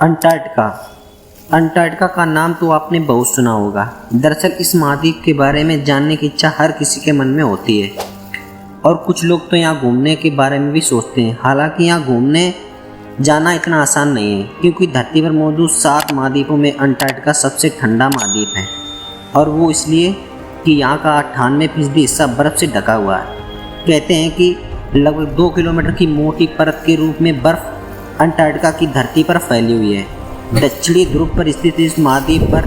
Antarctica. Antarctica का नाम तो आपने बहुत सुना होगा। दरअसल इस महाद्वीप के बारे में जानने की इच्छा हर किसी के मन में होती है और कुछ लोग तो यहाँ घूमने के बारे में भी सोचते हैं। हालांकि यहाँ घूमने जाना इतना आसान नहीं है, क्योंकि धरती पर मौजूद 7 महाद्वीपों में अंटार्कटिका सबसे ठंडा महाद्वीप है और वो इसलिए कि यहाँ का 98% हिस्सा बर्फ़ से ढका हुआ है। कहते हैं कि लगभग 2 किलोमीटर की मोटी परत के रूप में बर्फ़ अंटार्कटिका की धरती पर फैली हुई है। दक्षिणी ध्रुव पर स्थित इस महाद्वीप पर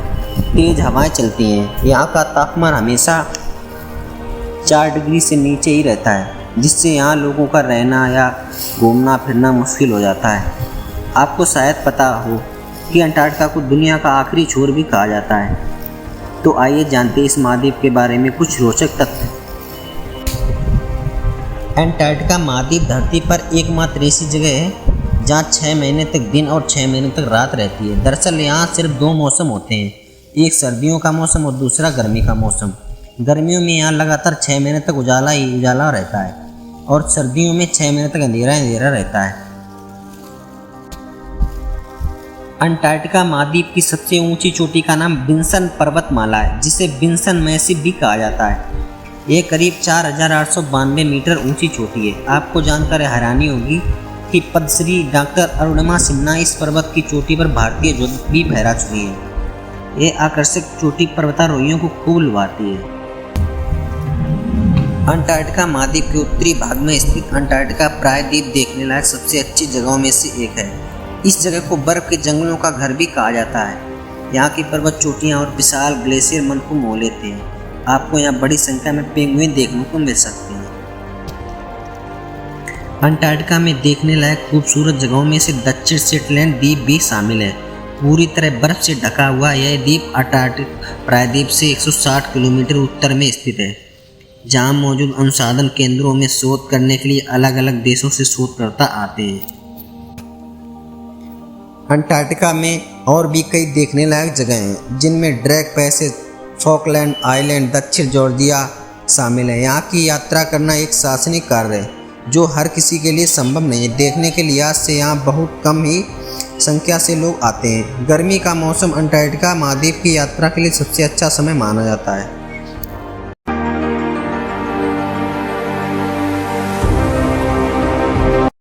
तेज़ हवाएं चलती हैं। यहाँ का तापमान हमेशा 4 डिग्री से नीचे ही रहता है, जिससे यहाँ लोगों का रहना या घूमना फिरना मुश्किल हो जाता है। आपको शायद पता हो कि अंटार्कटिका को दुनिया का आखिरी छोर भी कहा जाता है। तो आइए जानते हैं इस महाद्वीप के बारे में कुछ रोचक तथ्य। अंटार्कटिका महाद्वीप धरती पर एकमात्र ऐसी जगह है जहाँ 6 महीने तक दिन और 6 महीने तक रात रहती है। दरअसल यहाँ सिर्फ 2 मौसम होते हैं, एक सर्दियों का मौसम और दूसरा गर्मी का मौसम। गर्मियों में यहाँ लगातार 6 महीने तक उजाला ही उजाला रहता है और सर्दियों में 6 महीने तक अंधेरा अंधेरा रहता है। अंटार्कटिका महाद्वीप की सबसे ऊंची चोटी का नाम विन्सन पर्वतमाला है, जिसे विन्सन मैसिव भी कहा जाता है। ये करीब 4892 मीटर ऊंची चोटी है। आपको जानकर हैरानी होगी कि पद्मश्री डॉक्टर अरुणिमा सिन्हा इस पर्वत की चोटी पर भारतीय ध्वज भी फहरा चुकी हैं। ये आकर्षक चोटी पर्वतारोहियों को खूब लुभाती है। अंटार्कटिका महाद्वीप के उत्तरी भाग में स्थित अंटार्कटिका प्रायद्वीप देखने लायक सबसे अच्छी जगहों में से एक है। इस जगह को बर्फ के जंगलों का घर भी कहा जाता है। यहाँ की पर्वत चोटियाँ और विशाल ग्लेशियर मन को मोह लेते हैं। आपको यहाँ बड़ी संख्या में पेंगुइन देखने को मिल सकते हैं। अंटार्कटिका में देखने लायक खूबसूरत जगहों में से दक्षिण शेटलैंड द्वीप भी शामिल है। पूरी तरह बर्फ से ढका हुआ यह द्वीप अंटार्कटिक प्रायद्वीप से 160 किलोमीटर उत्तर में स्थित है, जहां मौजूद अनुसंधान केंद्रों में शोध करने के लिए अलग अलग देशों से शोधकर्ता आते हैं। अंटार्कटिका में और भी कई देखने लायक जगह हैं, जिनमें ड्रैक पैसेज, फॉकलैंड आइलैंड, दक्षिण जॉर्जिया शामिल है। यहाँ की यात्रा करना एक साहसिक कार्य है जो हर किसी के लिए संभव नहीं है। देखने के लिहाज से यहाँ बहुत कम ही संख्या से लोग आते हैं। गर्मी का मौसम अंटार्कटिका महाद्वीप की यात्रा के लिए सबसे अच्छा समय माना जाता है।